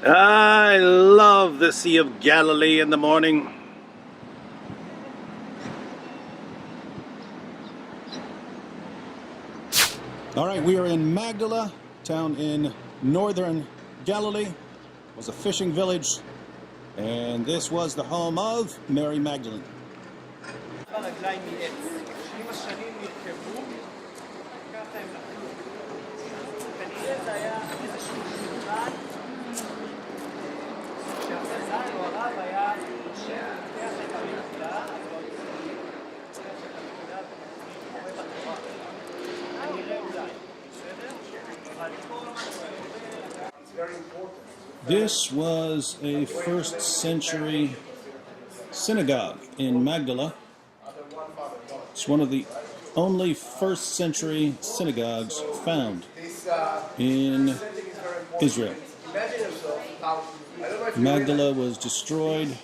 I love the Sea of Galilee in the morning. All right, we are in Magdala, town in northern Galilee. It was a fishing village, and this was the home of Mary Magdalene. This was a first century synagogue in Magdala. It's one of the only first century synagogues found in Israel. Magdala was destroyed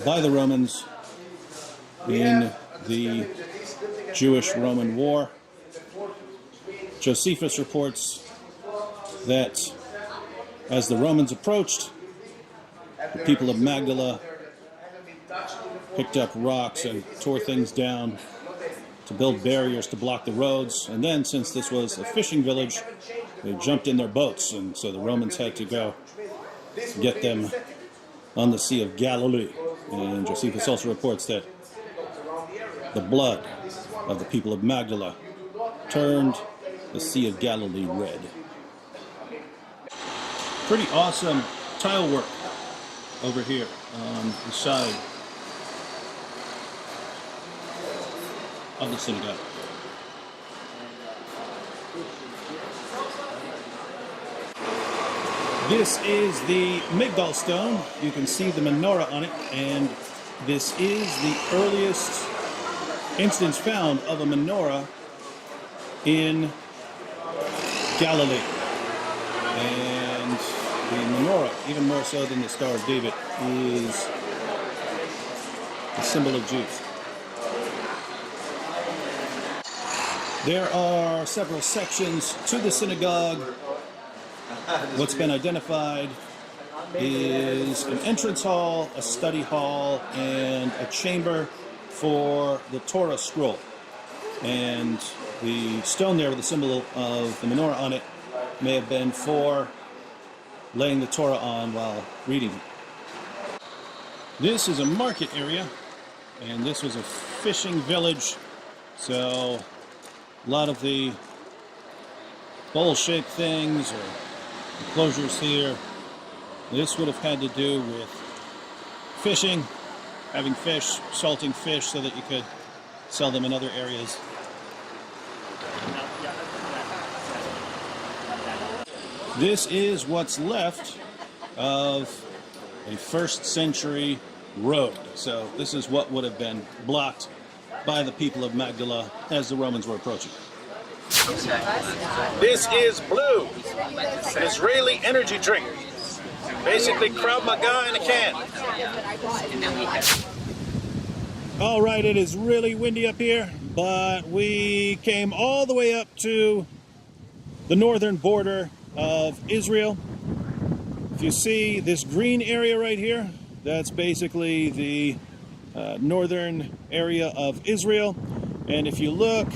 by the Romans in the Jewish-Roman War. Josephus reports that as the Romans approached, the people of Magdala picked up rocks and tore things down to build barriers to block the roads. And then, since this was a fishing village, they jumped in their boats, and so the Romans had to go get them on the Sea of Galilee. And Josephus also reports that the blood of the people of Magdala turned the Sea of Galilee red. Pretty awesome tile work over here on the side of the synagogue. This is the Magdala stone. You can see the menorah on it, and this is the earliest instance found of a menorah in Galilee. And the menorah, even more so than the Star of David, is the symbol of Jews. There are several sections to the synagogue. What's been identified is an entrance hall, a study hall, and a chamber for the Torah scroll. And the stone there with the symbol of the menorah on it may have been for laying the Torah on while reading it. This is a market area, and this was a fishing village, so a lot of the bowl-shaped things or enclosures here, this would have had to do with fishing, having fish, salting fish so that you could sell them in other areas. This is what's left of a first century road. So this is what would have been blocked by the people of Magdala as the Romans were approaching. This is Blue, an Israeli energy drink. Basically Krav Maga in a can. All right, it is really windy up here, but we came all the way up to the northern border of Israel. If you see this green area right here, that's basically the northern area of Israel. And if you look,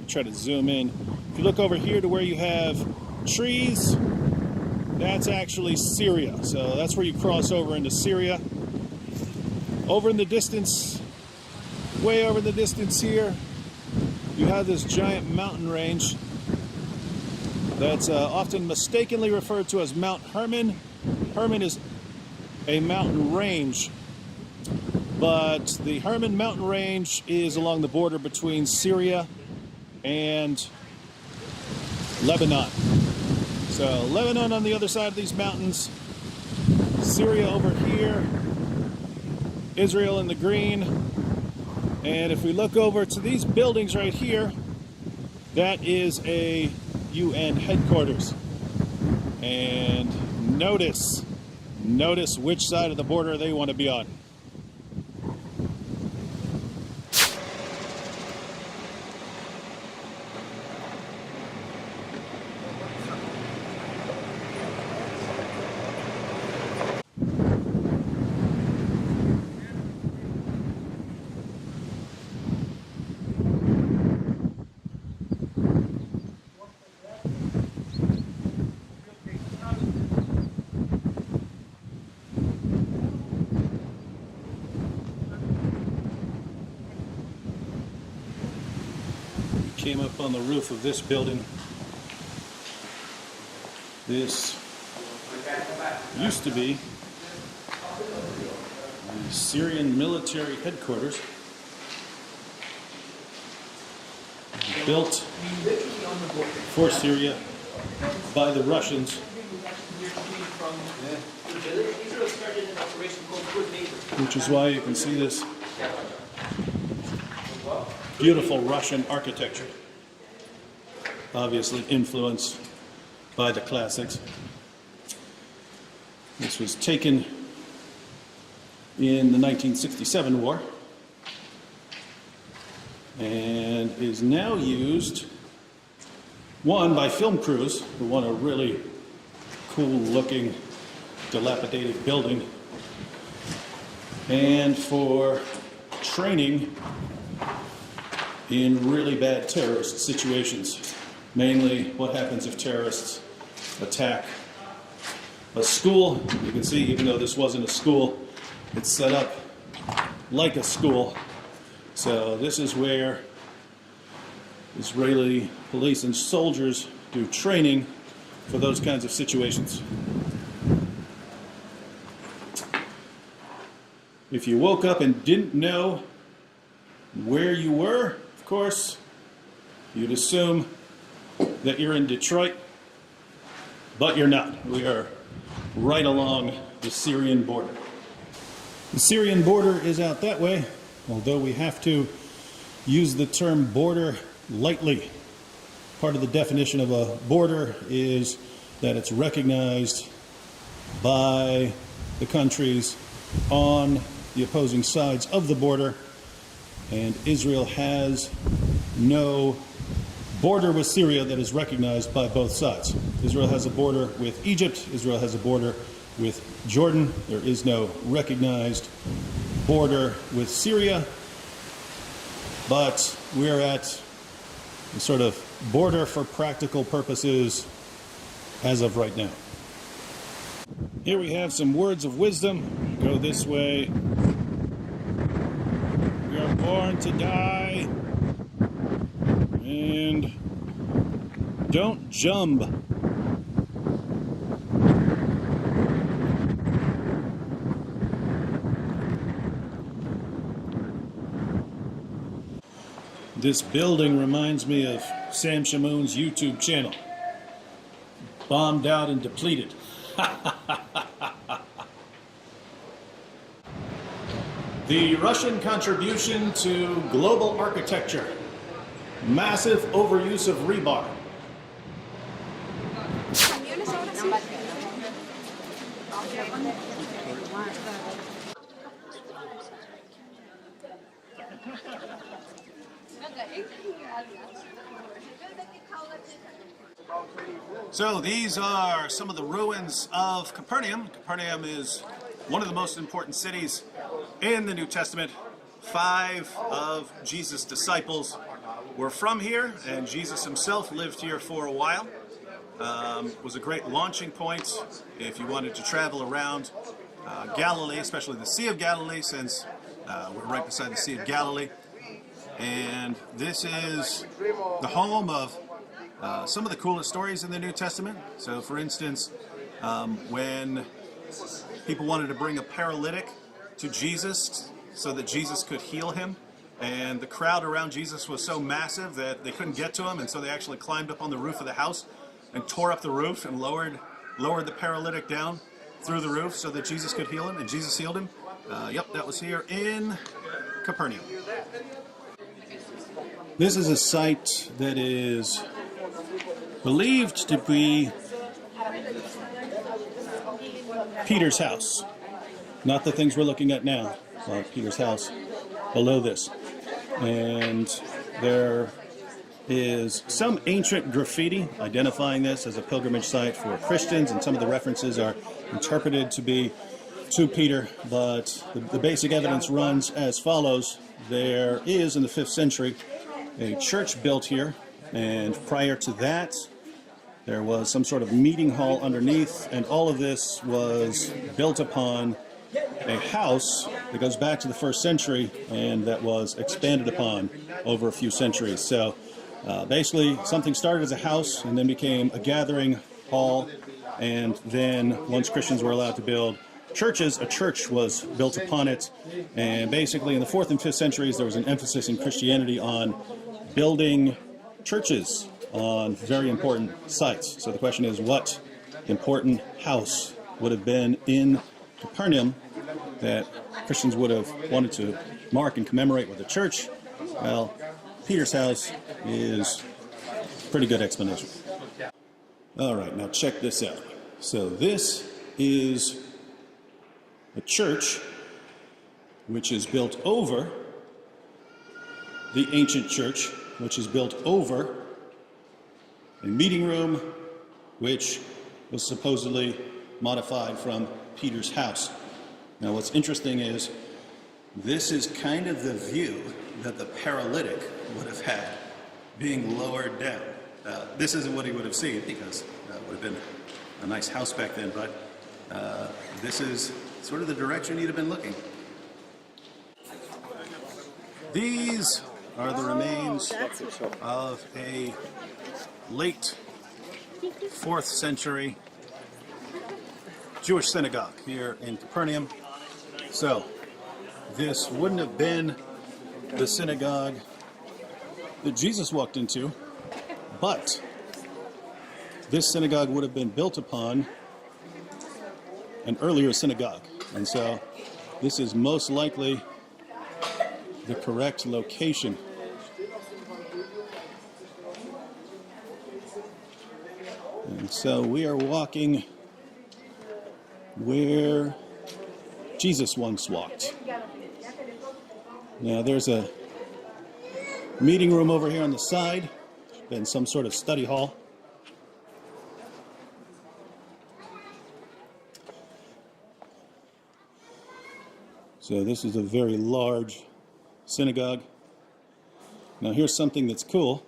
try to zoom in, if you look over here to where you have trees, that's actually Syria. So that's where you cross over into Syria. Over in the distance, way over in the distance here, you have this giant mountain range that's often mistakenly referred to as Mount Hermon. Hermon is a mountain range, but the Hermon mountain range is along the border between Syria and Lebanon. So Lebanon on the other side of these mountains, Syria over here, Israel in the green. And if we look over to these buildings right here, that is a UN headquarters. And notice which side of the border they want to be on. came up on the roof of this building. This used to be the Syrian military headquarters, built for Syria by the Russians, which is why you can see this beautiful Russian architecture, obviously influenced by the classics. This was taken in the 1967 war and is now used, one, by film crews who want a really cool looking dilapidated building, and for training in really bad terrorist situations. Mainly what happens if terrorists attack a school. You can see, even though this wasn't a school, it's set up like a school. So this is where Israeli police and soldiers do training for those kinds of situations. If you woke up and didn't know where you were, of course, you'd assume that you're in Detroit, but you're not. We are right along the Syrian border. The Syrian border is out that way, although we have to use the term border lightly. Part of the definition of a border is that it's recognized by the countries on the opposing sides of the border, and Israel has no border with Syria that is recognized by both sides. Israel has a border with Egypt. Israel has a border with Jordan. There is no recognized border with Syria, but we're at a sort of border for practical purposes as of right now. Here we have some words of wisdom. Go this way. We are born to die, and don't jump. This building reminds me of Sam Shamoun's YouTube channel. Bombed out and depleted. The Russian contribution to global architecture. Massive overuse of rebar. So these are some of the ruins of Capernaum. Capernaum is one of the most important cities in the New Testament. 5 of Jesus' disciples were from here, and Jesus himself lived here for a while. Was a great launching point if you wanted to travel around Galilee, especially the Sea of Galilee, since we're right beside the Sea of Galilee. And this is the home of some of the coolest stories in the New Testament. So, for instance, when people wanted to bring a paralytic to Jesus so that Jesus could heal him, and the crowd around Jesus was so massive that they couldn't get to him, and so they actually climbed up on the roof of the house and tore up the roof and lowered the paralytic down through the roof so that Jesus could heal him, and Jesus healed him. Yep, that was here in Capernaum. This is a site that is believed to be Peter's house. Not the things we're looking at now, like Peter's house below this. And there is some ancient graffiti identifying this as a pilgrimage site for Christians, and some of the references are interpreted to be to Peter, but the basic evidence runs as follows. There is, in the 5th century, a church built here, and prior to that, there was some sort of meeting hall underneath, and all of this was built upon a house that goes back to the 1st century, and that was expanded upon over a few centuries. So Basically, something started as a house and then became a gathering hall. And then once Christians were allowed to build churches, a church was built upon it. And basically in the 4th and 5th centuries, there was an emphasis in Christianity on building churches on very important sites. So the question is, what important house would have been in Capernaum that Christians would have wanted to mark and commemorate with a church? Well, Peter's house is a pretty good explanation. All right, now check this out. So this is a church which is built over the ancient church, which is built over a meeting room which was supposedly modified from Peter's house. Now what's interesting is this is kind of the view that the paralytic would have had being lowered down. This isn't what he would have seen because it would have been a nice house back then, but this is sort of the direction he'd have been looking. These are the remains of a late 4th century Jewish synagogue here in Capernaum. So this wouldn't have been the synagogue that Jesus walked into, but this synagogue would have been built upon an earlier synagogue. And so this is most likely the correct location. And so we are walking where Jesus once walked. Now there's a meeting room over here on the side, been some sort of study hall. So this is a very large synagogue. Now here's something that's cool.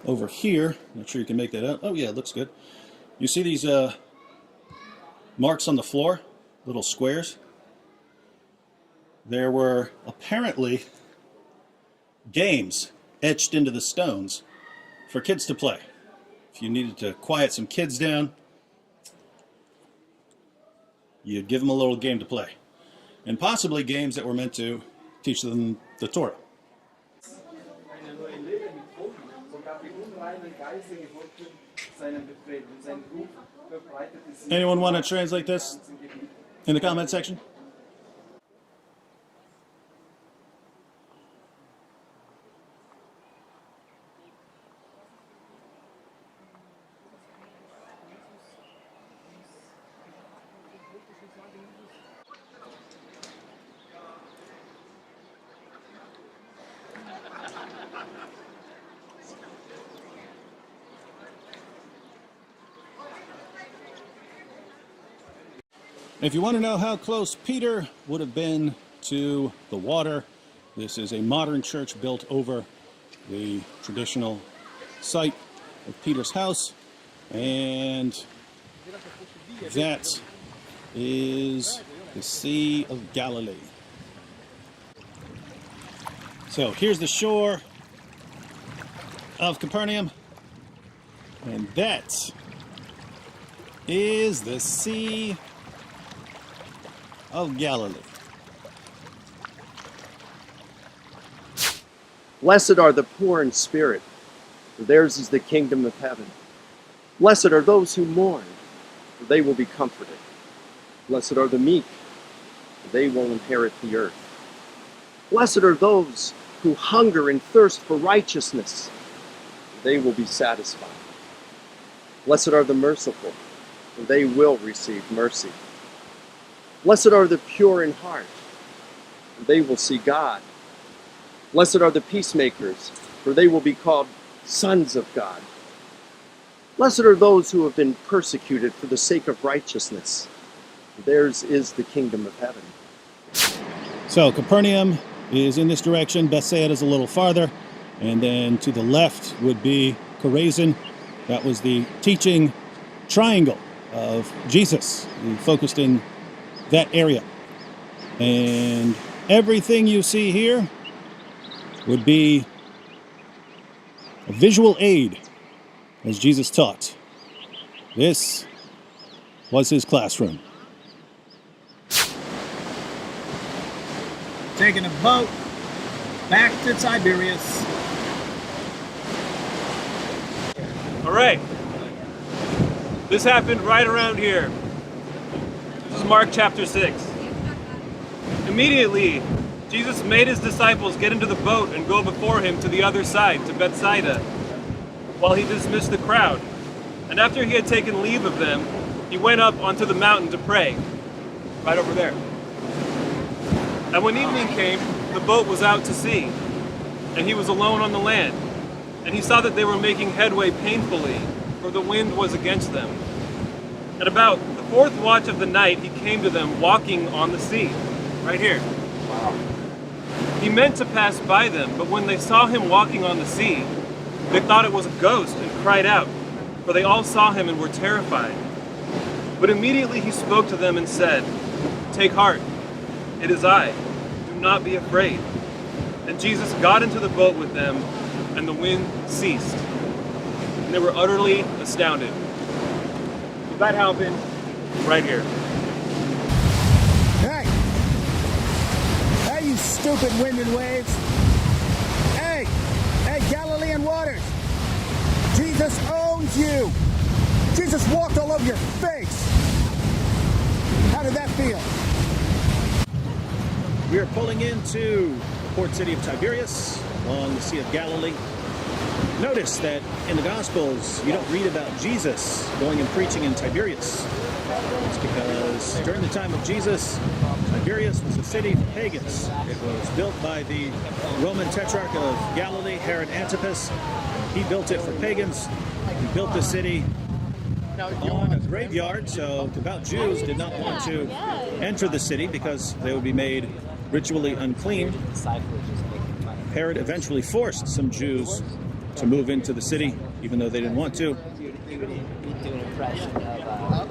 Over here, not sure you can make that out. Oh yeah, it looks good. You see these marks on the floor, little squares? There were apparently games etched into the stones for kids to play. If you needed to quiet some kids down, you'd give them a little game to play. And possibly games that were meant to teach them the Torah. Anyone want to translate this in the comment section? If you want to know how close Peter would have been to the water, this is a modern church built over the traditional site of Peter's house, and that is the Sea of Galilee. So here's the shore of Capernaum, and that is the Sea of Galilee. Blessed are the poor in spirit, for theirs is the kingdom of heaven. Blessed are those who mourn, for they will be comforted. Blessed are the meek, for they will inherit the earth. Blessed are those who hunger and thirst for righteousness, for they will be satisfied. Blessed are the merciful, for they will receive mercy. Blessed are the pure in heart, for they will see God. Blessed are the peacemakers, for they will be called sons of God. Blessed are those who have been persecuted for the sake of righteousness, for theirs is the kingdom of heaven. So Capernaum is in this direction, Bethsaida is a little farther, and then to the left would be Chorazin. That was the teaching triangle of Jesus. He focused in that area. And everything you see here would be a visual aid as Jesus taught. This was his classroom. Taking a boat back to Tiberias. All right. This happened right around here. This is Mark chapter 6. Immediately, Jesus made his disciples get into the boat and go before him to the other side, to Bethsaida, while he dismissed the crowd. And after he had taken leave of them, he went up onto the mountain to pray, right over there. And when evening came, the boat was out to sea, and he was alone on the land. And he saw that they were making headway painfully, for the wind was against them. At about the fourth watch of the night, he came to them walking on the sea, right here. He meant to pass by them, but when they saw him walking on the sea, they thought it was a ghost and cried out, for they all saw him and were terrified. But immediately he spoke to them and said, "Take heart, it is I. Do not be afraid." And Jesus got into the boat with them, and the wind ceased. And they were utterly astounded. That happened right here. Hey! Hey, you stupid wind and waves! Hey! Hey, Galilean waters! Jesus owns you! Jesus walked all over your face! How did that feel? We are pulling into the port city of Tiberias along the Sea of Galilee. Notice that in the Gospels, you don't read about Jesus going and preaching in Tiberias. It's because during the time of Jesus, Tiberias was a city for pagans. It was built by the Roman Tetrarch of Galilee, Herod Antipas. He built it for pagans. He built the city on a graveyard, so devout Jews did not want to enter the city because they would be made ritually unclean. Herod eventually forced some Jews to move into the city, even though they didn't want to.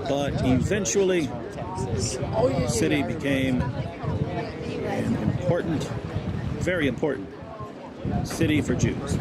But eventually, the city became an important, very important city for Jews.